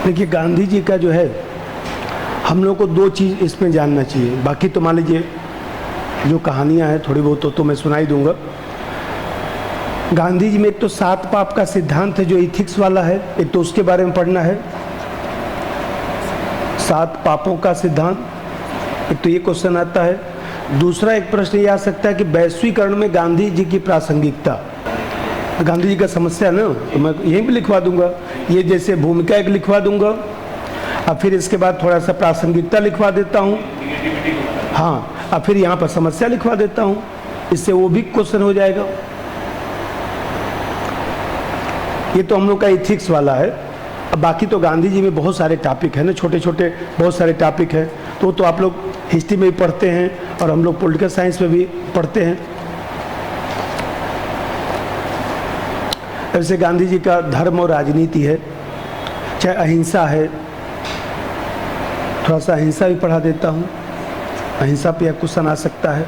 देखिए, गांधी जी का जो है, हम लोग को दो चीज़ इसमें जानना चाहिए। बाकी तो मान लीजिए जो कहानियाँ हैं थोड़ी बहुत तो मैं सुनाई दूंगा। गांधी जी में एक तो 7 पाप का सिद्धांत है जो इथिक्स वाला है, एक तो उसके बारे में पढ़ना है। 7 पापों का सिद्धांत, एक तो ये क्वेश्चन आता है। दूसरा एक प्रश्न ये आ सकता है कि वैश्वीकरण में गांधी जी की प्रासंगिकता, गांधी जी का समस्या ना, तो मैं यहीं भी लिखवा दूंगा। ये जैसे भूमिका एक लिखवा दूंगा और फिर इसके बाद थोड़ा सा प्रासंगिकता लिखवा देता हूँ, हाँ, और फिर यहाँ पर समस्या लिखवा देता हूँ, इससे वो भी क्वेश्चन हो जाएगा। ये तो हम लोग का इथिक्स वाला है। अब बाकी तो गांधी जी में बहुत सारे टॉपिक है ना, छोटे छोटे बहुत सारे टॉपिक हैं, तो आप लोग हिस्ट्री में भी पढ़ते हैं और हम लोग पॉलिटिकल साइंस में भी पढ़ते हैं। ऐसे गांधी जी का धर्म और राजनीति है, चाहे अहिंसा है, थोड़ा सा अहिंसा भी पढ़ा देता हूँ, अहिंसा पे क्वेश्चन आ सकता है।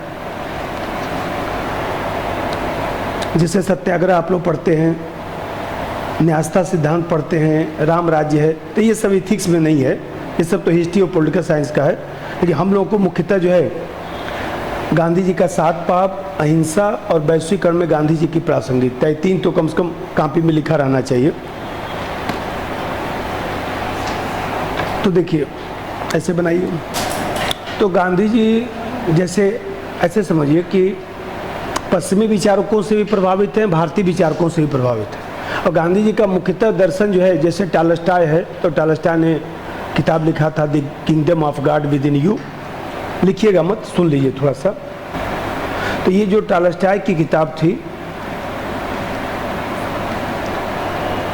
जैसे सत्याग्रह आप लोग पढ़ते हैं, न्यास्ता सिद्धांत पढ़ते हैं, राम राज्य है, तो ये सब इथिक्स में नहीं है, ये सब तो हिस्ट्री और पॉलिटिकल साइंस का है। लेकिन हम लोगों को मुख्यतः जो है गांधी जी का 7 पाप, अहिंसा और वैश्वीकरण में गांधी जी की प्रासंगिकता, ये 3 तो कम से कम कॉपी में लिखा रहना चाहिए। तो देखिए ऐसे बनाइए। तो गांधी जी जैसे ऐसे समझिए कि पश्चिमी विचारकों से भी प्रभावित हैं, भारतीय विचारकों से भी प्रभावित हैं। और गांधी जी का मुख्यतः दर्शन जो है, जैसे टॉलस्टॉय है, तो टॉलस्टॉय ने किताब लिखा था the kingdom of God with in you, लिखिएगा मत, सुन लीजिए थोड़ा सा। तो ये जो टॉलस्टॉय की किताब थी,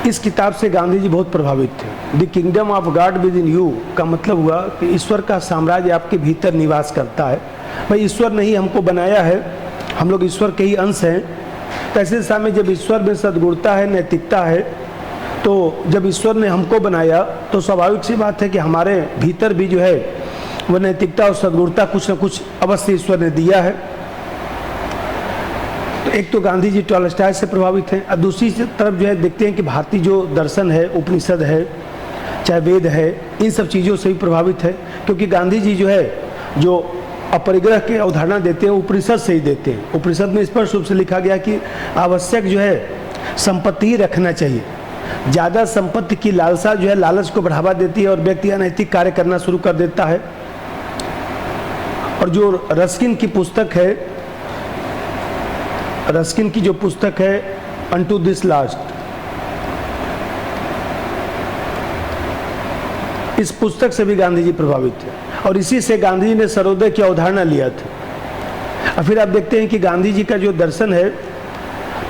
इस किताब से गांधी जी बहुत प्रभावित थे। The kingdom of God with in you का मतलब हुआ कि ईश्वर का साम्राज्य आपके भीतर निवास करता है। भाई ईश्वर ने ही हमको बनाया है, हम लोग ईश्वर के ही अंश हैं। तो ऐसे समय जब ईश्वर में सद्गुणता है, नैतिकता है, तो जब ईश्वर ने हमको बनाया तो स्वाभाविक सी बात है कि हमारे भीतर भी जो है वो नैतिकता और सद्गुणता कुछ न कुछ अवश्य ईश्वर ने दिया है। तो एक तो गांधी जी टॉलस्टॉय से प्रभावित हैं, और दूसरी तरफ जो है देखते हैं कि भारतीय जो दर्शन है, उपनिषद है, चाहे वेद है, इन सब चीज़ों से भी प्रभावित है। क्योंकि गांधी जी जो है जो अपरिग्रह की अवधारणा देते हैं उपनिषद से ही देते हैं। उपनिषद में स्पष्ट रूप से लिखा गया कि आवश्यक जो है संपत्ति ही रखना चाहिए। ज़्यादा संपत्ति की लालसा जो है लालच को बढ़ावा देती है और व्यक्ति अनैतिक कार्य करना शुरू कर देता है। और जो रस्किन की पुस्तक है, रस्किन की जो पुस्तक है अनटू दिस लास्ट, इस पुस्तक से भी गांधी जी प्रभावित थे और इसी से गांधी जी ने सर्वोदय की अवधारणा लिया था। और फिर आप देखते हैं कि गांधी जी का जो दर्शन है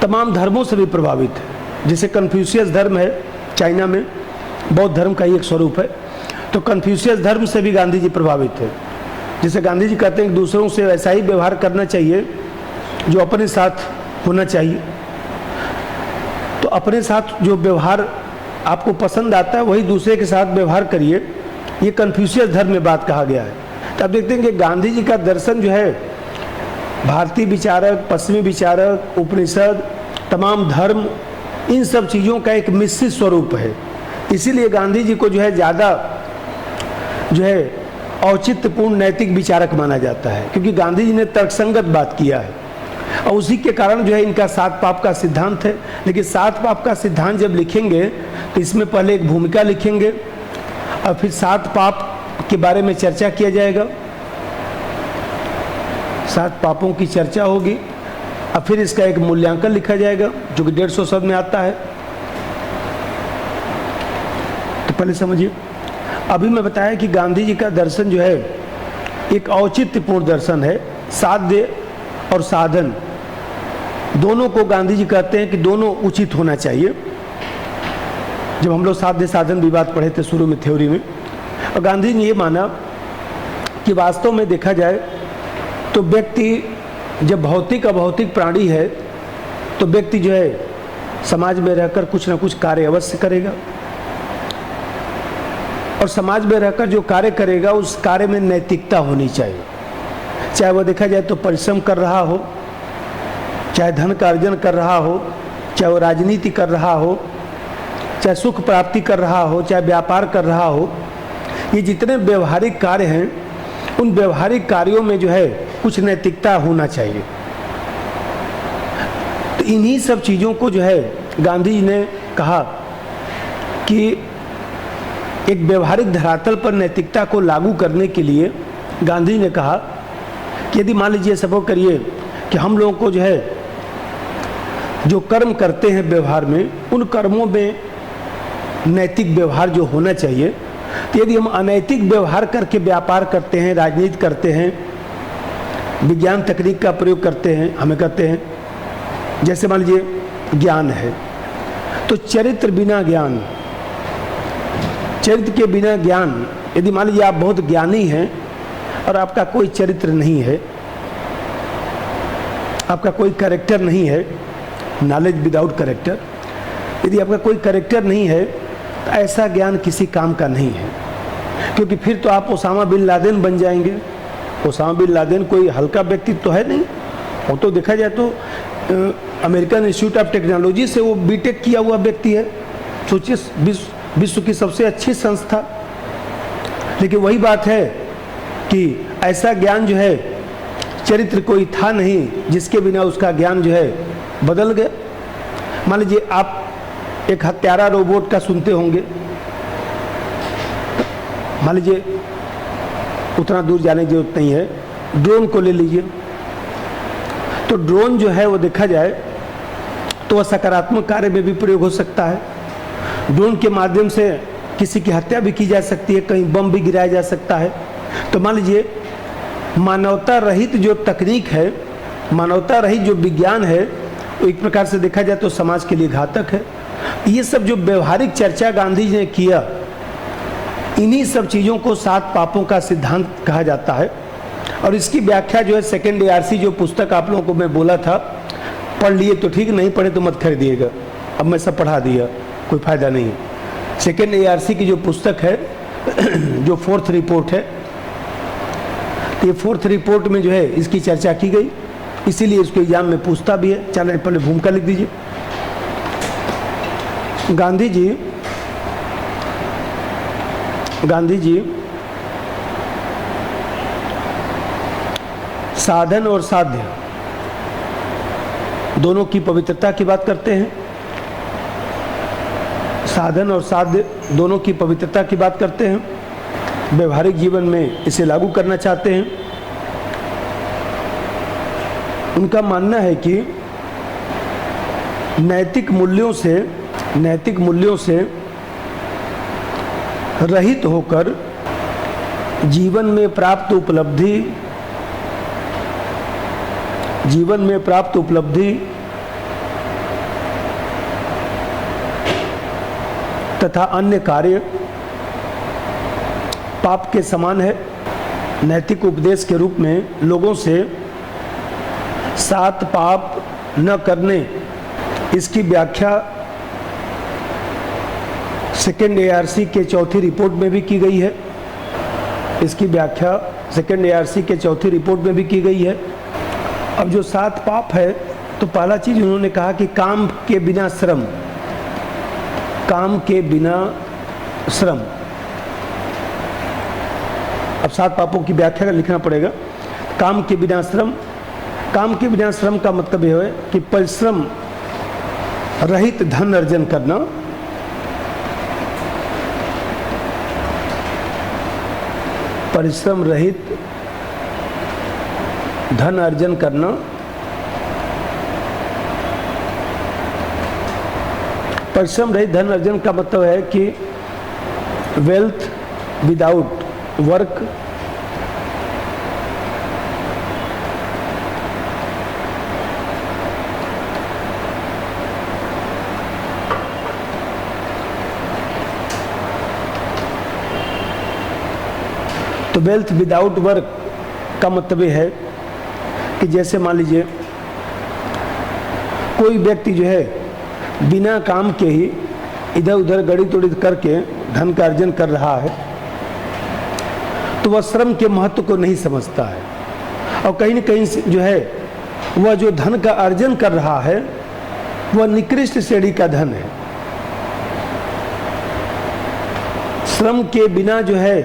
तमाम धर्मों से भी प्रभावित है। जैसे कन्फ्यूशियस धर्म है, चाइना में बौद्ध धर्म का ही एक स्वरूप है, तो कन्फ्यूशियस धर्म से भी गांधी जी प्रभावित है। जिसे गांधी जी कहते हैं कि दूसरों से वैसा ही व्यवहार करना चाहिए जो अपने साथ होना चाहिए। तो अपने साथ जो व्यवहार आपको पसंद आता है वही दूसरे के साथ व्यवहार करिए, ये कन्फ्यूशियस धर्म में बात कहा गया है। तो आप देखते हैं कि गांधी जी का दर्शन जो है भारतीय विचारक, पश्चिमी विचारक, उपनिषद, तमाम धर्म, इन सब चीज़ों का एक मिश्रित स्वरूप है। इसीलिए गांधी जी को जो है ज़्यादा जो है औचित्यपूर्ण नैतिक विचारक माना जाता है, क्योंकि गांधी जी ने तर्कसंगत बात किया है और उसी के कारण जो है इनका 7 पाप का सिद्धांत है। लेकिन 7 पाप का सिद्धांत जब लिखेंगे तो इसमें पहले एक भूमिका लिखेंगे और फिर 7 पाप के बारे में चर्चा किया जाएगा, 7 पापों की चर्चा होगी और फिर इसका एक मूल्यांकन लिखा जाएगा जो कि 150 शब्द में आता है। तो पहले समझिए, अभी मैं बताया कि गांधी जी का दर्शन जो है एक औचित्यपूर्ण दर्शन है। साध्य और साधन दोनों को गांधी जी कहते हैं कि दोनों उचित होना चाहिए। जब हम लोग साध्य साधन विवाद पढ़े थे शुरू में थ्योरी में, और गांधी जी ने ये माना कि वास्तव में देखा जाए तो व्यक्ति जब भौतिक अभौतिक प्राणी है तो व्यक्ति जो है समाज में रहकर कुछ ना कुछ कार्य अवश्य करेगा और समाज में रहकर जो कार्य करेगा उस कार्य में नैतिकता होनी चाहिए। चाहे वो देखा जाए तो परिश्रम कर रहा हो, चाहे धन का अर्जन कर रहा हो, चाहे वो राजनीति कर रहा हो, चाहे सुख प्राप्ति कर रहा हो, चाहे व्यापार कर रहा हो, ये जितने व्यवहारिक कार्य हैं, उन व्यवहारिक कार्यों में जो है कुछ नैतिकता होना चाहिए। तो इन्हीं सब चीज़ों को जो है गांधी जी ने कहा कि एक व्यवहारिक धरातल पर नैतिकता को लागू करने के लिए गांधी जी ने कहा कि यदि मान लीजिए सपोज करिए कि हम लोगों को जो है जो कर्म करते हैं व्यवहार में, उन कर्मों में नैतिक व्यवहार जो होना चाहिए, तो यदि हम अनैतिक व्यवहार करके व्यापार करते हैं, राजनीति करते हैं, विज्ञान तकनीक का प्रयोग करते हैं, हमें कहते हैं जैसे मान लीजिए ज्ञान है, तो चरित्र बिना ज्ञान, चरित्र के बिना ज्ञान, यदि मान लीजिए आप बहुत ज्ञानी हैं और आपका कोई चरित्र नहीं है, आपका कोई कैरेक्टर नहीं है, नॉलेज विदाउट कैरेक्टर, यदि आपका कोई कैरेक्टर नहीं है तो ऐसा ज्ञान किसी काम का नहीं है, क्योंकि फिर तो आप ओसामा बिन लादेन बन जाएंगे। ओसामा बिन लादेन कोई हल्का व्यक्तित्व तो है नहीं, वो तो देखा जाए तो अमेरिकन इंस्टीट्यूट ऑफ टेक्नोलॉजी से वो बीटेक किया हुआ व्यक्ति है, सोचिए विश्व की सबसे अच्छी संस्था। लेकिन वही बात है कि ऐसा ज्ञान जो है, चरित्र कोई था नहीं जिसके बिना उसका ज्ञान जो है बदल गया। मान लीजिए आप एक हत्यारा रोबोट का सुनते होंगे, मान लीजिए उतना दूर जाने की जरूरत नहीं है, ड्रोन को ले लीजिए। तो ड्रोन जो है वो देखा जाए तो वह सकारात्मक कार्य में भी प्रयोग हो सकता है। ड्रोन के माध्यम से किसी की हत्या भी की जा सकती है, कहीं बम भी गिराया जा सकता है। तो मान लीजिए मानवता रहित जो तकनीक है, मानवता रहित जो विज्ञान है, वो एक प्रकार से देखा जाए तो समाज के लिए घातक है। ये सब जो व्यवहारिक चर्चा गांधी जी ने किया, इन्हीं सब चीज़ों को 7 पापों का सिद्धांत कहा जाता है। और इसकी व्याख्या जो है सेकेंड ARC जो पुस्तक आप लोगों को मैं बोला था, पढ़ लिए तो ठीक, नहीं पढ़े तो मत खरीदिएगा, अब मैं सब पढ़ा दिया, कोई फ़ायदा नहीं है। सेकेंड ARC की जो पुस्तक है जो 4th रिपोर्ट है, तो ये 4th रिपोर्ट में जो है इसकी चर्चा की गई, इसीलिए इसको एग्जाम में पूछता भी है। चलिए पहले भूमिका लिख दीजिए। गांधी जी साधन और साध्य दोनों की पवित्रता की बात करते हैं। साधन और साध्य दोनों की पवित्रता की बात करते हैं, व्यवहारिक जीवन में इसे लागू करना चाहते हैं। उनका मानना है कि नैतिक मूल्यों से रहित होकर जीवन में प्राप्त उपलब्धि तथा अन्य कार्य पाप के समान है। नैतिक उपदेश के रूप में लोगों से 7 पाप न करने, इसकी व्याख्या सेकेंड ARC के 4थी रिपोर्ट में भी की गई है। इसकी व्याख्या सेकेंड ARC के 4थी रिपोर्ट में भी की गई है। अब जो 7 पाप है, तो पहला चीज उन्होंने कहा कि काम के बिना श्रम, काम के बिना श्रम। अब 7 पापों की व्याख्या लिखना पड़ेगा। काम के बिना श्रम, काम के बिना श्रम का मतलब यह है कि परिश्रम रहित धन अर्जन करना, परिश्रम रहित धन अर्जन करना, परिश्रम रहित धन अर्जन का मतलब है कि वेल्थ विदाउट वर्क, तो वेल्थ विदाउट वर्क का मतलब ये है कि जैसे मान लीजिए कोई व्यक्ति जो है बिना काम के ही इधर उधर गणित उड़ित करके धन का अर्जन कर रहा है, तो वह श्रम के महत्व को नहीं समझता है। और कहीं न कहीं जो है वह जो धन का अर्जन कर रहा है वह निकृष्ट श्रेणी का धन है। श्रम के बिना जो है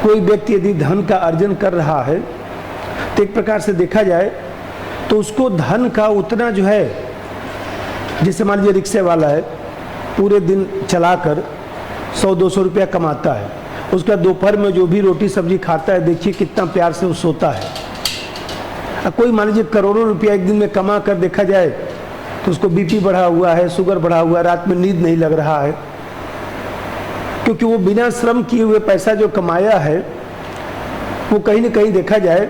कोई व्यक्ति यदि धन का अर्जन कर रहा है तो एक प्रकार से देखा जाए तो उसको धन का उतना जो है, जैसे मान लीजिए रिक्शे वाला है, पूरे दिन चलाकर 100-200 रुपया कमाता है, उसका दोपहर में जो भी रोटी सब्जी खाता है, देखिए कितना प्यार से वो सोता है। कोई मान लीजिए करोड़ों रुपया एक दिन में कमा कर देखा जाए तो उसको बीपी बढ़ा हुआ है, शुगर बढ़ा हुआ है, रात में नींद नहीं लग रहा है, क्योंकि वो बिना श्रम किए हुए पैसा जो कमाया है वो कहीं न कहीं देखा जाए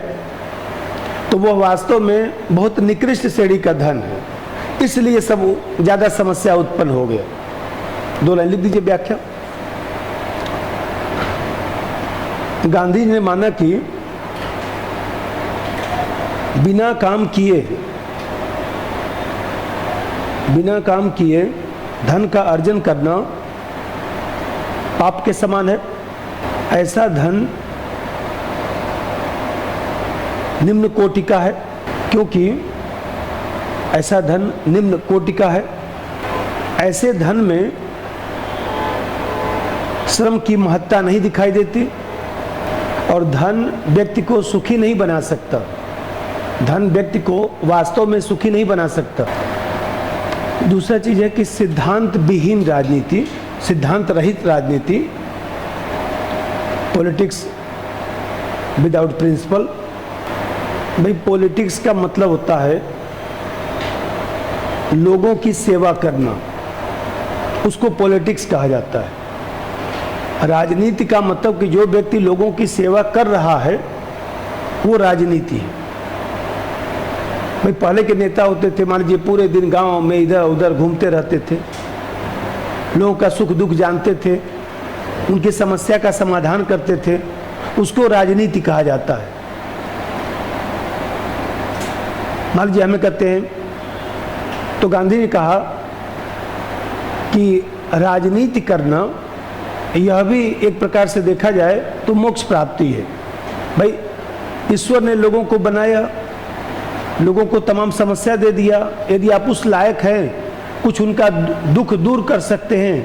तो वो वास्तव में बहुत निकृष्ट श्रेणी का धन है। इसलिए सब ज़्यादा समस्या उत्पन्न हो गया। 2 लाइन लिख दीजिए व्याख्या। गांधी जी ने माना कि बिना काम किए धन का अर्जन करना पाप के समान है। ऐसा धन निम्न कोटि का है, क्योंकि ऐसा धन निम्न कोटि का है। ऐसे धन में श्रम की महत्ता नहीं दिखाई देती और धन व्यक्ति को सुखी नहीं बना सकता। धन व्यक्ति को वास्तव में सुखी नहीं बना सकता। दूसरा चीज है कि सिद्धांत विहीन राजनीति, सिद्धांत रहित राजनीति, पॉलिटिक्स विदाउट प्रिंसिपल। भाई पॉलिटिक्स का मतलब होता है लोगों की सेवा करना, उसको पॉलिटिक्स कहा जाता है। राजनीति का मतलब कि जो व्यक्ति लोगों की सेवा कर रहा है वो राजनीति है। भाई पहले के नेता होते थे, मान लीजिए पूरे दिन गांव में इधर उधर घूमते रहते थे, लोगों का सुख दुख जानते थे, उनकी समस्या का समाधान करते थे, उसको राजनीति कहा जाता है। मान लीजिए हमें कहते हैं तो गांधी ने कहा कि राजनीति करना यह भी एक प्रकार से देखा जाए तो मोक्ष प्राप्ति है। भाई ईश्वर ने लोगों को बनाया, लोगों को तमाम समस्या दे दिया, यदि आप उस लायक हैं, कुछ उनका दुख दूर कर सकते हैं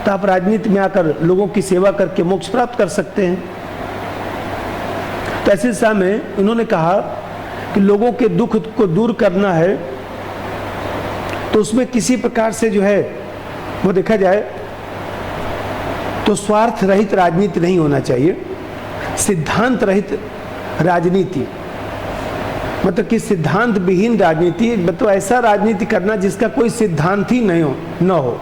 तो आप राजनीति में आकर लोगों की सेवा करके मोक्ष प्राप्त कर सकते हैं। तो ऐसे दिशा में उन्होंने कहा कि लोगों के दुख को दूर करना है तो उसमें किसी प्रकार से जो है वो देखा जाए तो स्वार्थ रहित राजनीति नहीं होना चाहिए, सिद्धांत रहित राजनीति, मतलब कि सिद्धांत विहीन राजनीति, मतलब ऐसा राजनीति करना जिसका कोई सिद्धांत ही नहीं हो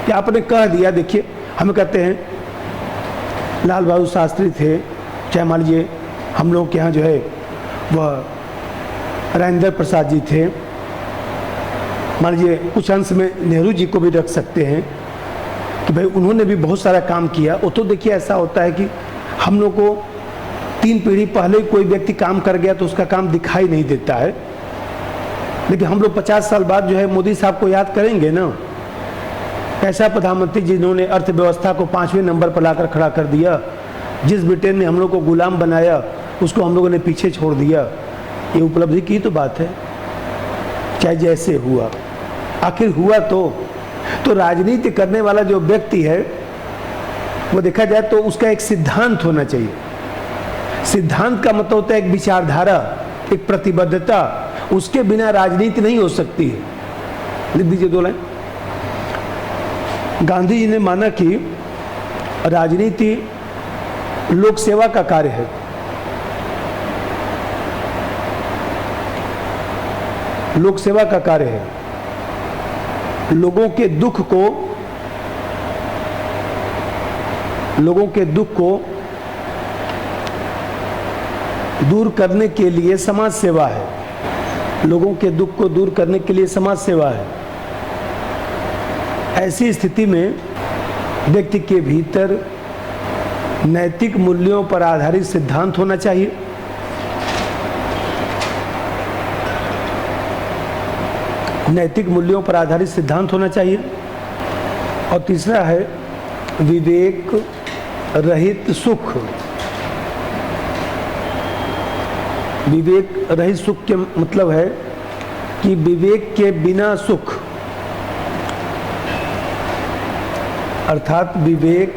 कि आपने कह दिया। देखिए हम कहते हैं लाल बहादुर शास्त्री थे, चाहे मान लीजिए हम लोग के यहाँ जो है वह राजेंद्र प्रसाद जी थे, मान लीजिए कुछ अंश में नेहरू जी को भी रख सकते हैं कि भाई उन्होंने भी बहुत सारा काम किया। वो तो देखिए ऐसा होता है कि हम लोग को 3 पीढ़ी पहले कोई व्यक्ति काम कर गया तो उसका काम दिखाई नहीं देता है, लेकिन हम लोग 50 साल बाद जो है मोदी साहब को याद करेंगे ना, ऐसा प्रधानमंत्री जिन्होंने अर्थव्यवस्था को 5वें नंबर पर लाकर खड़ा कर दिया, जिस ब्रिटेन ने हम लोग को गुलाम बनाया उसको हम लोगों ने पीछे छोड़ दिया। ये उपलब्धि की तो बात है, चाहे जैसे हुआ, आखिर हुआ तो राजनीति करने वाला जो व्यक्ति है वो देखा जाए तो उसका एक सिद्धांत होना चाहिए। सिद्धांत का मतलब होता है एक विचारधारा, एक प्रतिबद्धता, उसके बिना राजनीति नहीं हो सकती है। लिख दीजिए 2 लाइन। गांधी जी ने माना कि राजनीति लोक सेवा का कार्य है। लोक सेवा का कार्य है, लोगों के दुख को दूर करने के लिए समाज सेवा है। लोगों के दुख को दूर करने के लिए समाज सेवा है। ऐसी स्थिति में व्यक्ति के भीतर नैतिक मूल्यों पर आधारित सिद्धांत होना चाहिए। नैतिक मूल्यों पर आधारित सिद्धांत होना चाहिए। और तीसरा है विवेक रहित सुख। विवेक रहित सुख के मतलब है कि विवेक के बिना सुख, अर्थात विवेक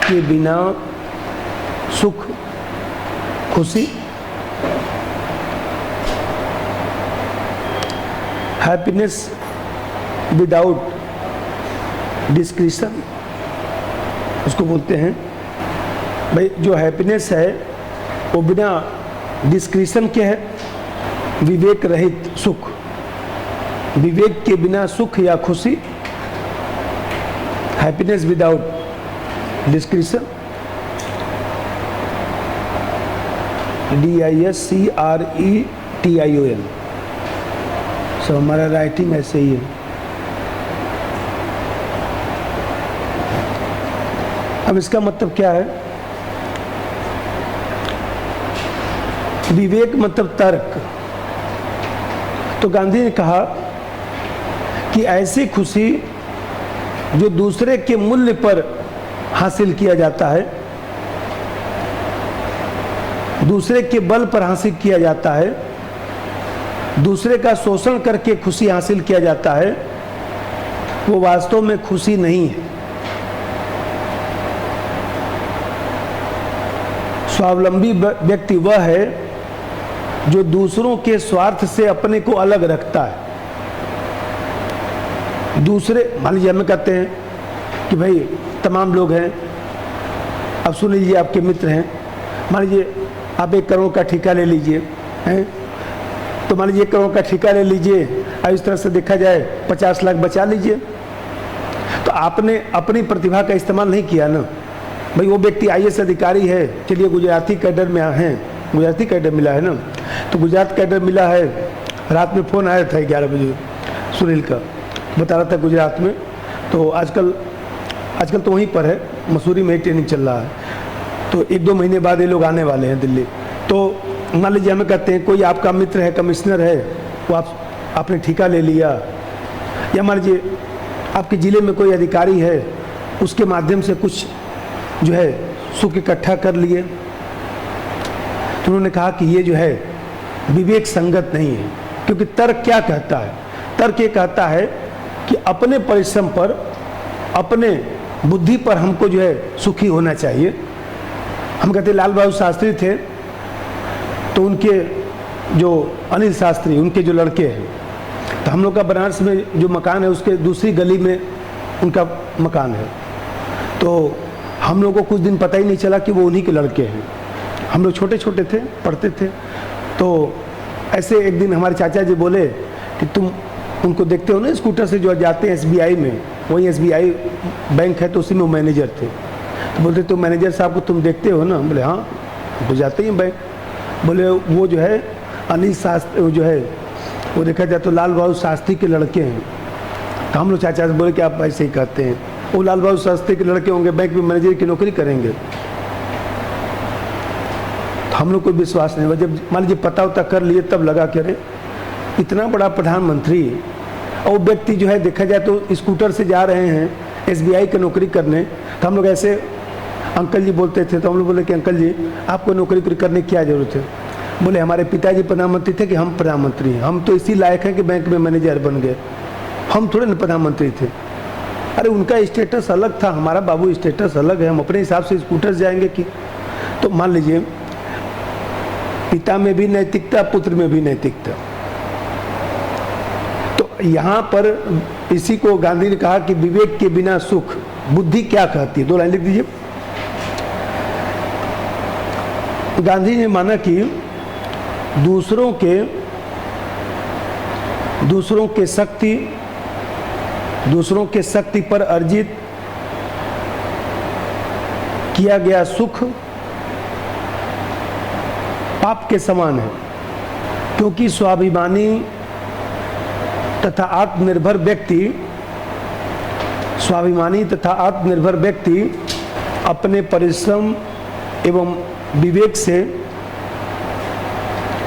के बिना सुख खुशी, हैप्पीनेस विदाउट डिस्क्रिशन, उसको बोलते हैं भाई जो हैप्पीनेस है वो बिना डिस्क्रिशन के है, विवेक रहित सुख, विवेक के बिना सुख या खुशी, हैप्पीनेस विदाउट डिस्क्रिशन, DISCRETION। सो हमारा राइटिंग ऐसे ही है। अब इसका मतलब क्या है? विवेक मतलब तर्क। तो गांधी ने कहा कि ऐसी खुशी जो दूसरे के मूल्य पर हासिल किया जाता है, दूसरे के बल पर हासिल किया जाता है, दूसरे का शोषण करके खुशी हासिल किया जाता है, वो वास्तव में खुशी नहीं है। स्वावलंबी व्यक्ति वह है जो दूसरों के स्वार्थ से अपने को अलग रखता है। दूसरे, मान लीजिए हमें कहते हैं कि भाई तमाम लोग हैं, अब सुन लीजिए आपके मित्र हैं, मान लीजिए आप 1 करोड़ का ठेका ले लीजिए, हैं, तो मान लीजिए 1 करोड़ का ठेका ले लीजिए और इस तरह से देखा जाए 50 लाख बचा लीजिए। तो आपने अपनी प्रतिभा का इस्तेमाल नहीं किया ना। भाई वो व्यक्ति IAS अधिकारी है, चलिए गुजराती कैडर में हैं, गुजराती कैडर मिला है ना, तो गुजरात कैडर मिला है। रात में फ़ोन आया था 11 बजे सुनील का, बता रहा था गुजरात में, तो आजकल तो वहीं पर है, मसूरी में ही ट्रेनिंग चल रहा है, तो 1-2 महीने बाद ये लोग आने वाले हैं दिल्ली। तो मान लीजिए हमें कहते हैं कोई आपका मित्र है, कमिश्नर है, वो आपने ठेका ले लिया, या मान लीजिए आपके ज़िले में कोई अधिकारी है, उसके माध्यम से कुछ जो है सुख इकट्ठा कर लिए। तो उन्होंने कहा कि ये जो है विवेक संगत नहीं है, क्योंकि तर्क क्या कहता है? तर्क ये कहता है कि अपने परिश्रम पर, अपने बुद्धि पर हमको जो है सुखी होना चाहिए। हम कहते लाल बहादुर शास्त्री थे, तो उनके जो अनिल शास्त्री, उनके जो लड़के हैं, तो हम लोग का बनारस में जो मकान है उसके दूसरी गली में उनका मकान है। तो हम लोग को कुछ दिन पता ही नहीं चला कि वो उन्हीं के लड़के हैं। हम लोग छोटे छोटे थे, पढ़ते थे, तो ऐसे एक दिन हमारे चाचा जी बोले कि तुम उनको देखते हो ना स्कूटर से जो जाते हैं SBI में, वही SBI बैंक है, तो उसी में वो मैनेजर थे। तो बोलते तो मैनेजर साहब को तुम देखते हो ना? बोले हाँ, तो जाते ही बैंक। बोले वो जो है अनिल शास्त्री जो है, वो देखा जाए तो लाल बहादुर शास्त्री के लड़के हैं। तो हम लोग चाचा से बोले कि आप ऐसे ही कहते हैं, वो लाल बहादुर शास्त्री के लड़के होंगे, बैंक में मैनेजर की नौकरी करेंगे। तो हम लोग को विश्वास नहीं हुआ। जब मान लीजिए पता उता कर लिए, तब लगा कि अरे इतना बड़ा प्रधानमंत्री, और वो व्यक्ति जो है देखा जाए तो स्कूटर से जा रहे हैं SBI की नौकरी करने। तो हम लोग ऐसे अंकल जी बोलते थे, तो हम लोग बोले कि अंकल जी आपको नौकरी करने की क्या ज़रूरत है? बोले हमारे पिताजी प्रधानमंत्री थे कि हम प्रधानमंत्री हैं, हम तो इसी लायक हैं कि बैंक में मैनेजर बन गए, हम थोड़े ना प्रधानमंत्री थे। अरे उनका स्टेटस अलग था, हमारा बाबू स्टेटस अलग है, हम अपने हिसाब से स्कूटर जाएंगे कि। तो मान लीजिए पिता में भी नैतिकता, पुत्र में भी नैतिकता। तो यहाँ पर इसी को गांधी ने कहा कि विवेक के बिना सुख, बुद्धि क्या कहती है? 2 लाइन लिख दीजिए। गांधी ने माना कि दूसरों के शक्ति पर अर्जित किया गया सुख पाप के समान है, क्योंकि स्वाभिमानी तथा आत्मनिर्भर व्यक्ति अपने परिश्रम एवं विवेक से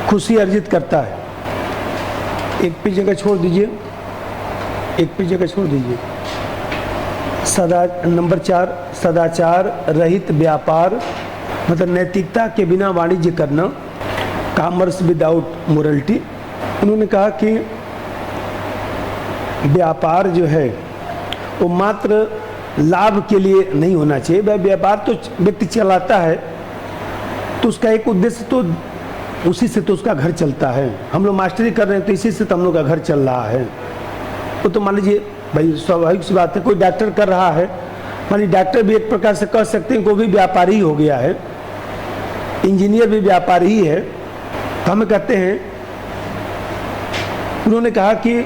खुशी अर्जित करता है। एक भी जगह छोड़ दीजिए, नंबर 4, सदाचार रहित व्यापार, मतलब नैतिकता के बिना वाणिज्य करना, कॉमर्स विदाउट मोरलिटी। उन्होंने कहा कि व्यापार जो है वो मात्र लाभ के लिए नहीं होना चाहिए। वह व्यापार तो व्यक्ति चलाता है तो उसका एक उद्देश्य तो उसी से तो उसका घर चलता है। हम लोग मास्टरी कर रहे हैं तो इसी से तो हम लोग का घर चल रहा है। वो तो मान लीजिए भाई स्वाभाविक सी बात है, कोई डॉक्टर कर रहा है, मान लीजिए डॉक्टर भी एक प्रकार से कह सकते हैं कि वो भी व्यापारी ही हो गया है, इंजीनियर भी व्यापारी ही है। तो हमें कहते हैं, उन्होंने कहा कि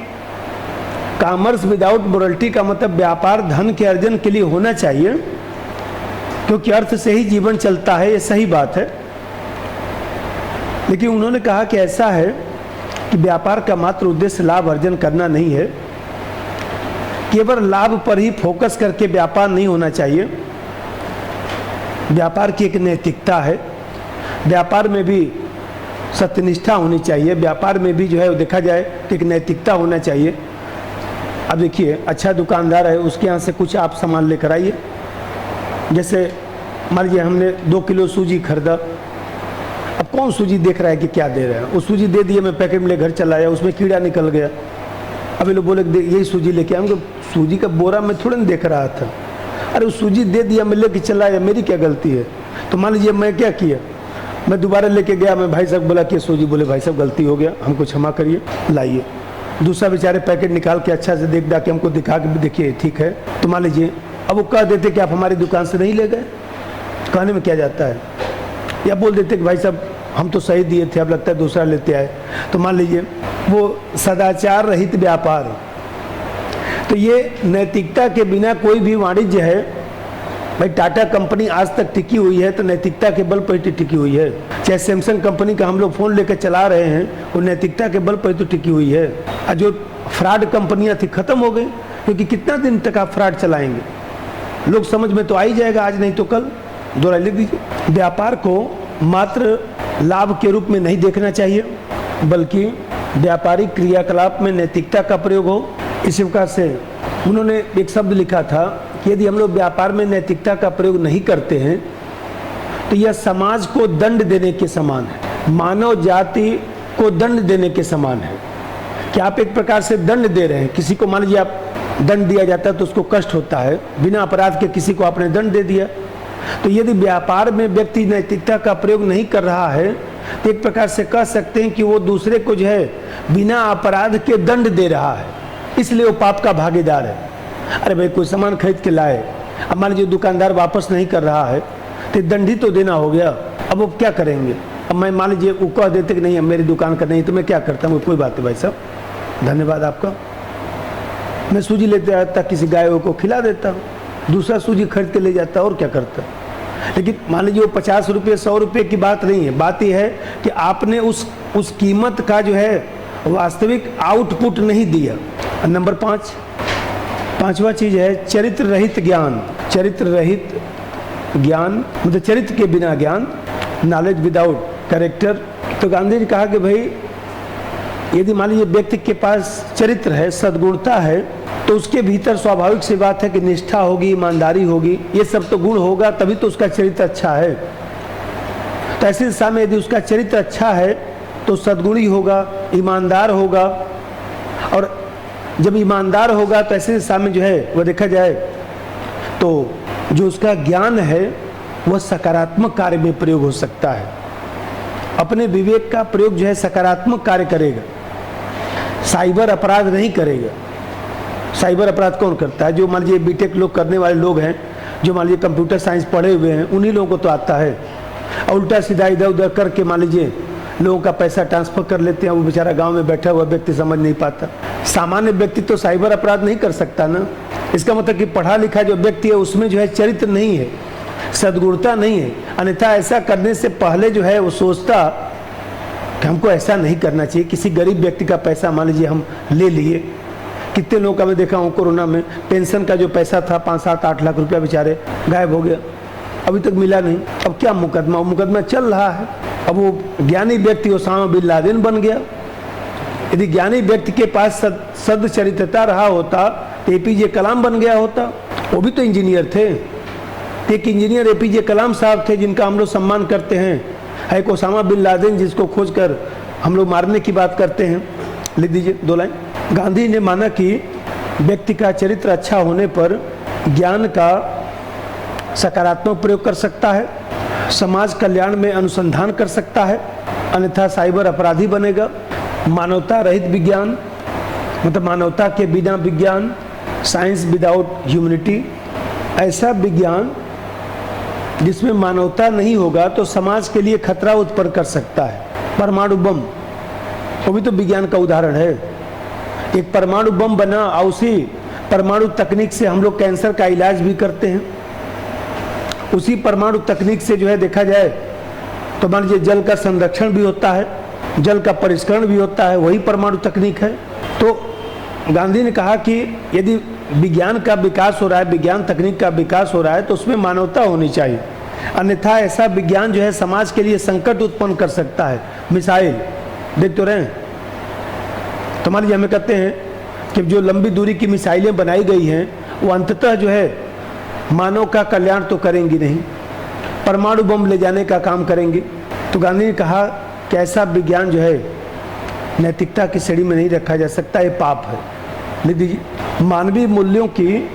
कॉमर्स विदाउट मोरलिटी का मतलब व्यापार धन के अर्जन के लिए होना चाहिए, क्योंकि अर्थ से ही जीवन चलता है, ये सही बात है। लेकिन उन्होंने कहा कि ऐसा है कि व्यापार का मात्र उद्देश्य लाभ अर्जन करना नहीं है, केवल लाभ पर ही फोकस करके व्यापार नहीं होना चाहिए। व्यापार की एक नैतिकता है, व्यापार में भी सत्यनिष्ठा होनी चाहिए, व्यापार में भी जो है देखा जाए तो एक नैतिकता होना चाहिए। अब देखिए, अच्छा दुकानदार है, उसके यहाँ से कुछ आप सामान लेकर आइए। जैसे मान लीजिए हमने 2 किलो सूजी खरीदा, अब कौन सूजी देख रहा है कि क्या दे रहा है, वो सूजी दे दिए, मैं पैकेट में ले घर चला आया, उसमें कीड़ा निकल गया। अब ये लोग बोले यही सूजी लेके आए, सूजी का बोरा मैं थोड़ा नहीं देख रहा था, अरे वो सूजी दे दिया, मैं लेके चला आया, मेरी क्या गलती है। तो मान लीजिए मैं क्या किया, मैं दोबारा लेके गया, मैं भाई साहब बोला कि सूजी, बोले भाई साहब गलती हो गया, हमको क्षमा करिए, लाइए। दूसरा बेचारे पैकेट निकाल के अच्छा से देख के हमको दिखा के देखिए ठीक है। तो मान लीजिए अब वो कह देते कि आप हमारी दुकान से नहीं ले गए, कहने में क्या जाता है, या बोल देते कि भाई साहब हम तो सही दिए थे, अब लगता है दूसरा लेते आए। तो मान लीजिए वो सदाचार रहित व्यापार। तो ये नैतिकता के बिना कोई भी वाणिज्य है, भाई टाटा कंपनी आज तक टिकी हुई है तो नैतिकता के बल पर ही टिकी हुई है। चाहे सैमसंग कंपनी का हम लोग फ़ोन लेकर चला रहे हैं, वो नैतिकता के बल पर तो टिकी हुई है। और जो फ्रॉड कंपनियां थी खत्म हो गई, क्योंकि कितना दिन तक आप फ्रॉड चलाएंगे, लोग समझ में तो आ ही जाएगा, आज नहीं तो कल। दोहरा लिख दीजिए। व्यापार को मात्र लाभ के रूप में नहीं देखना चाहिए, बल्कि व्यापारिक क्रियाकलाप में नैतिकता का प्रयोग हो। इसी प्रकार से उन्होंने एक शब्द लिखा था कि यदि हम लोग व्यापार में नैतिकता का प्रयोग नहीं करते हैं तो यह समाज को दंड देने के समान है, मानव जाति को दंड देने के समान है। कि आप एक प्रकार से दंड दे रहे हैं किसी को। मान लीजिए आप दंड दिया जाता है तो उसको कष्ट होता है, बिना अपराध के किसी को आपने दंड दे दिया। तो यदि व्यापार में व्यक्ति नैतिकता का प्रयोग नहीं कर रहा है तो एक प्रकार से कह सकते हैं कि वो दूसरे को जो है बिना अपराध के दंड दे रहा है, इसलिए वो पाप का भागीदार है। अरे भाई कोई सामान खरीद के लाए, अब मान लीजिए दुकानदार वापस नहीं कर रहा है तो दंड ही तो देना हो गया। अब वो क्या करेंगे, अब मैं मान लीजिए वो कह देते कि नहीं अब मेरी दुकान का नहीं, तो मैं क्या करता हूँ, कोई बात नहीं भाई साहब धन्यवाद आपका, मैं सूजी लेते आता किसी गाय को खिला देता हूँ, दूसरा सूजी खरीद के ले जाता और क्या करता। लेकिन मान लीजिए वो 50 रुपये 100 रुपये की बात नहीं है, बात यह है कि आपने उस कीमत का जो है वास्तविक आउटपुट नहीं दिया। नंबर 5, पांचवा चीज है चरित्र रहित ज्ञान। चरित्र रहित ज्ञान मतलब चरित्र के बिना ज्ञान, नॉलेज विदाउट कैरेक्टर। तो गांधी जी कहा कि भाई यदि मान लीजिए व्यक्ति के पास चरित्र है, सद्गुणता है, तो उसके भीतर स्वाभाविक सी बात है कि निष्ठा होगी, ईमानदारी होगी, ये सब तो गुण होगा, तभी तो उसका चरित्र अच्छा है। तो ऐसी दिशा में यदि उसका चरित्र अच्छा है तो सद्गुणी होगा, ईमानदार होगा, और जब ईमानदार होगा तो ऐसे दिशा में जो है वह देखा जाए तो जो उसका ज्ञान है वह सकारात्मक कार्य में प्रयोग हो सकता है। अपने विवेक का प्रयोग जो है सकारात्मक कार्य करेगा, साइबर अपराध नहीं करेगा। साइबर अपराध कौन करता है, जो मान लीजिए बीटेक लोग करने वाले लोग हैं, जो मान लीजिए कंप्यूटर साइंस पढ़े हुए हैं, उन्हीं लोगों को तो आता है। उल्टा सीधा इधर उधर करके मान लीजिए लोगों का पैसा ट्रांसफर कर लेते हैं, वो बेचारा गांव में बैठा हुआ व्यक्ति समझ नहीं पाता। सामान्य व्यक्ति तो साइबर अपराध नहीं कर सकता ना। इसका मतलब कि पढ़ा लिखा जो व्यक्ति है उसमें जो है चरित्र नहीं है, सद्गुणता नहीं है, अन्यथा ऐसा करने से पहले जो है वो सोचता कि हमको ऐसा नहीं करना चाहिए। किसी गरीब व्यक्ति का पैसा मान लीजिए हम ले लिए, कितने लोगों का मैं देखा हूँ कोरोना में पेंशन का जो पैसा था 5, 7, 8 लाख रुपया बेचारे गायब हो गया, अभी तक मिला नहीं। अब क्या मुकदमा चल रहा है। अब वो ज्ञानी व्यक्ति ओसामा बिन लादेन बन गया। यदि ज्ञानी व्यक्ति के पास सदचरित्रता रहा होता तो एपीजे कलाम बन गया होता, वो भी तो इंजीनियर थे। एक इंजीनियर एपीजे कलाम साहब थे जिनका हम लोग सम्मान करते हैं, एक ओसामा बिन लादेन जिसको खोजकर हम लोग मारने की बात करते हैं। लिख दीजिए 2 लाइन। गांधी ने माना कि व्यक्ति का चरित्र अच्छा होने पर ज्ञान का सकारात्मक प्रयोग कर सकता है, समाज कल्याण में अनुसंधान कर सकता है, अन्यथा साइबर अपराधी बनेगा। मानवता रहित विज्ञान मतलब मानवता के बिना विज्ञान, साइंस विदाउट ह्यूमैनिटी, ऐसा विज्ञान जिसमें मानवता नहीं होगा तो समाज के लिए खतरा उत्पन्न कर सकता है। परमाणु बम, वो भी तो विज्ञान का उदाहरण है। एक परमाणु बम बना और उसी परमाणु तकनीक से हम लोग कैंसर का इलाज भी करते हैं। उसी परमाणु तकनीक से जो है देखा जाए तो मान लीजिए जल का संरक्षण भी होता है, जल का परिष्करण भी होता है, वही परमाणु तकनीक है। तो गांधी ने कहा कि यदि विज्ञान का विकास हो रहा है, विज्ञान तकनीक का विकास हो रहा है तो उसमें मानवता होनी चाहिए, अन्यथा ऐसा विज्ञान जो है समाज के लिए संकट उत्पन्न कर सकता है। मिसाइल देख तो रहे हैं, तो मान लीजिए हमें कहते हैं कि जो लंबी दूरी की मिसाइलें बनाई गई हैं वो अंततः जो है मानव का कल्याण तो करेंगी नहीं, परमाणु बम ले जाने का काम करेंगे। तो गांधी ने कहा कि ऐसा विज्ञान जो है नैतिकता की श्रेणी में नहीं रखा जा सकता, ये पाप है। लिख दीजिए, मानवीय मूल्यों की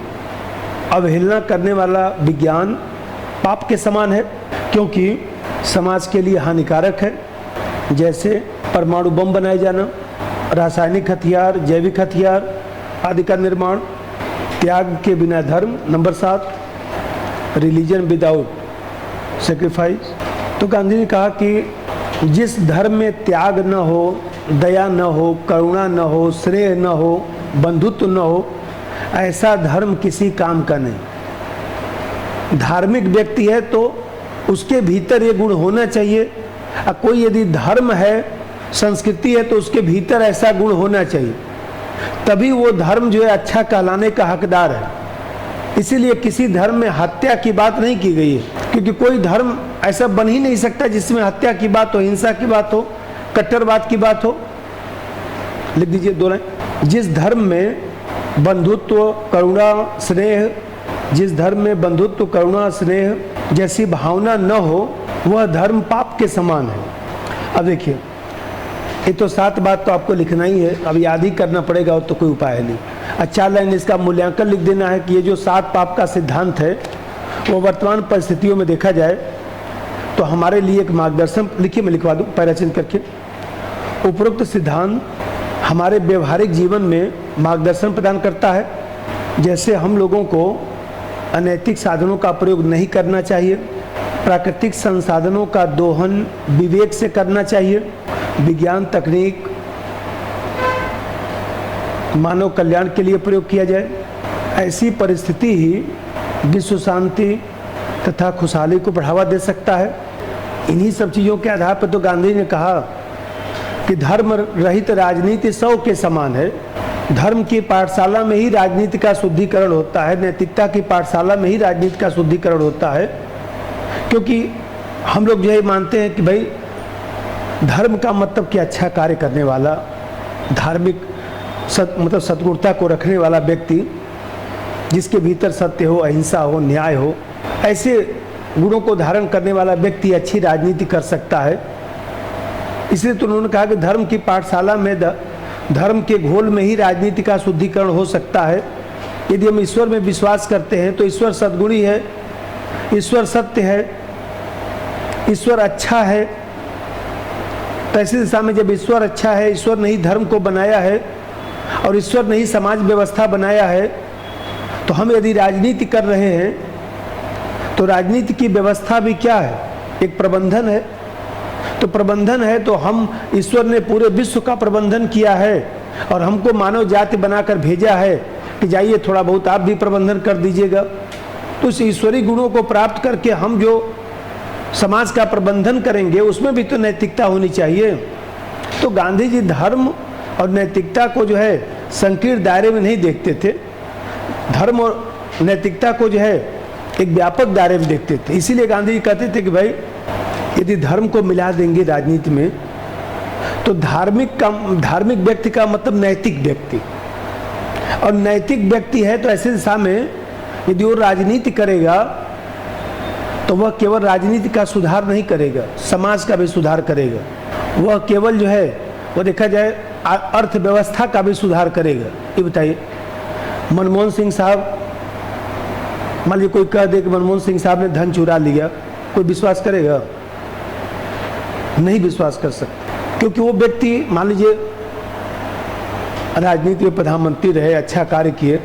अवहेलना करने वाला विज्ञान पाप के समान है, क्योंकि समाज के लिए हानिकारक है, जैसे परमाणु बम बनाए जाना, रासायनिक हथियार, जैविक हथियार आदि का निर्माण, त्याग के बिना धर्म। Number 7, religion without sacrifice. तो गांधी ने कहा कि जिस धर्म में त्याग न हो, दया न हो, करुणा न हो, स्नेह न हो, बंधुत्व न हो, ऐसा धर्म किसी काम का नहीं। धार्मिक व्यक्ति है तो उसके भीतर ये गुण होना चाहिए। कोई यदि धर्म है, संस्कृति है, तो उसके भीतर ऐसा गुण होना चाहिए, तभी वो धर्म जो है अच्छा कहलाने का हकदार है। इसीलिए किसी धर्म में हत्या की बात नहीं की गई है, क्योंकि कोई धर्म ऐसा बन ही नहीं सकता जिसमें हत्या की बात हो, हिंसा की बात हो, कट्टरवाद की बात हो। लिख दीजिए 2 लाइन। जिस धर्म में बंधुत्व, करुणा, स्नेह, जिस धर्म में बंधुत्व, करुणा, स्नेह जैसी भावना न हो, वह धर्म पाप के समान है। अब देखिए, ये तो 7 बात तो आपको लिखना ही है, अब याद ही करना पड़ेगा और तो कोई उपाय नहीं। अच्छा लाइन इसका मूल्यांकन लिख देना है कि ये जो 7 पाप का सिद्धांत है वो वर्तमान परिस्थितियों में देखा जाए तो हमारे लिए एक मार्गदर्शन, लिखिए मैं लिखवा दूँ पैराचेंज करके। उपरोक्त सिद्धांत हमारे व्यवहारिक जीवन में मार्गदर्शन प्रदान करता है, जैसे हम लोगों को अनैतिक साधनों का प्रयोग नहीं करना चाहिए, प्राकृतिक संसाधनों का दोहन विवेक से करना चाहिए, विज्ञान तकनीक मानव कल्याण के लिए प्रयोग किया जाए। ऐसी परिस्थिति ही विश्व शांति तथा खुशहाली को बढ़ावा दे सकता है। इन्हीं सब चीज़ों के आधार पर तो गांधी ने कहा कि धर्म रहित राजनीति 100 के समान है। धर्म की पाठशाला में ही राजनीति का शुद्धिकरण होता है, नैतिकता की पाठशाला में ही राजनीति का शुद्धिकरण होता है, क्योंकि हम लोग जो है मानते हैं कि भाई धर्म का मतलब कि अच्छा कार्य करने वाला, धार्मिक मतलब सद्गुणता को रखने वाला व्यक्ति, जिसके भीतर सत्य हो, अहिंसा हो, न्याय हो, ऐसे गुणों को धारण करने वाला व्यक्ति अच्छी राजनीति कर सकता है। इसलिए तो उन्होंने कहा कि धर्म की पाठशाला में धर्म के घोल में ही राजनीति का शुद्धिकरण हो सकता है। यदि हम ईश्वर में विश्वास करते हैं तो ईश्वर सद्गुणी है, ईश्वर सत्य है, ईश्वर अच्छा है। तो ऐसी दिशा में जब ईश्वर अच्छा है, ईश्वर ने ही धर्म को बनाया है और ईश्वर ने ही समाज व्यवस्था बनाया है, तो हम यदि राजनीति कर रहे हैं तो राजनीति की व्यवस्था भी क्या है? एक प्रबंधन है। तो प्रबंधन है तो हम, ईश्वर ने पूरे विश्व का प्रबंधन किया है और हमको मानव जाति बनाकर भेजा है कि जाइए थोड़ा बहुत आप भी प्रबंधन कर दीजिएगा। तो इस ईश्वरी गुणों को प्राप्त करके हम जो समाज का प्रबंधन करेंगे उसमें भी तो नैतिकता होनी चाहिए। तो गांधी जी धर्म और नैतिकता को जो है संकीर्ण दायरे में नहीं देखते थे, धर्म और नैतिकता को जो है एक व्यापक दायरे में देखते थे। इसीलिए गांधी जी कहते थे कि भाई यदि धर्म को मिला देंगे राजनीति में तो धार्मिक व्यक्ति का मतलब नैतिक व्यक्ति, और नैतिक व्यक्ति है तो ऐसी दिशा में यदि वो राजनीति करेगा तो वह केवल राजनीति का सुधार नहीं करेगा, समाज का भी सुधार करेगा। वह केवल जो है वो देखा जाए अर्थव्यवस्था का भी सुधार करेगा। ये बताइए, मनमोहन सिंह साहब मान लीजिए कोई कह दे कि मनमोहन सिंह साहब ने धन चुरा लिया, कोई विश्वास करेगा? नहीं विश्वास कर सकते, क्योंकि वो व्यक्ति मान लीजिए राजनीति में प्रधानमंत्री रहे, अच्छा कार्य किए,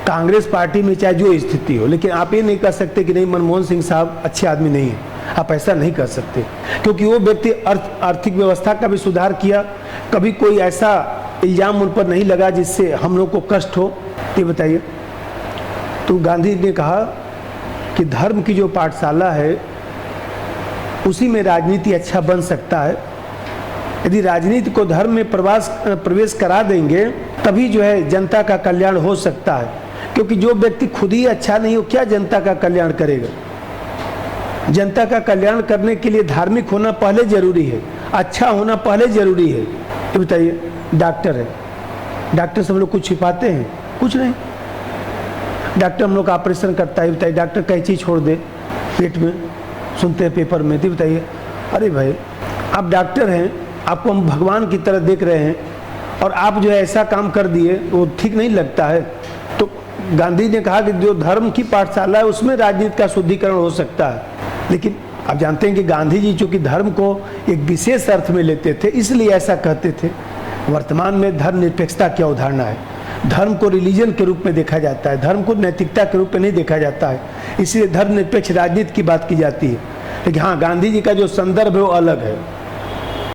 कांग्रेस पार्टी में चाहे जो स्थिति हो, लेकिन आप ये नहीं कह सकते कि नहीं मनमोहन सिंह साहब अच्छे आदमी नहीं है। आप ऐसा नहीं कर सकते, क्योंकि वो व्यक्ति आर्थिक व्यवस्था का भी सुधार किया, कभी कोई ऐसा इल्जाम उन पर नहीं लगा जिससे हम लोग को कष्ट हो। ये बताइए। तो गांधी जी ने कहा कि धर्म की जो पाठशाला है उसी में राजनीति अच्छा बन सकता है। यदि राजनीति को धर्म में प्रवेश करा देंगे तभी जो है जनता का कल्याण हो सकता है, क्योंकि जो व्यक्ति खुद ही अच्छा नहीं हो क्या जनता का कल्याण करेगा? जनता का कल्याण करने के लिए धार्मिक होना पहले जरूरी है, अच्छा होना पहले जरूरी है। ये बताइए, डॉक्टर है, डॉक्टर से हम लोग कुछ छिपाते हैं? कुछ नहीं। डॉक्टर हम लोग का ऑपरेशन करता है, बताइए डॉक्टर कैंची छोड़ दे पेट में, सुनते हैं पेपर में। तो बताइए, अरे भाई आप डॉक्टर हैं, आपको हम भगवान की तरह देख रहे हैं और आप जो है ऐसा काम कर दिए, वो ठीक नहीं लगता है। तो गांधी ने कहा कि जो धर्म की पाठशाला है उसमें राजनीति का शुद्धिकरण हो सकता है। लेकिन आप जानते हैं कि गांधी जी चूंकि धर्म को एक विशेष अर्थ में लेते थे, इसलिए ऐसा कहते थे। वर्तमान में धर्मनिरपेक्षता की अवधारणा है, धर्म को रिलीजन के रूप में देखा जाता है, धर्म को नैतिकता के रूप में नहीं देखा जाता है, इसलिए धर्मनिरपेक्ष राजनीति की बात की जाती है। लेकिन हाँ, गांधी जी का जो संदर्भ है वो अलग है।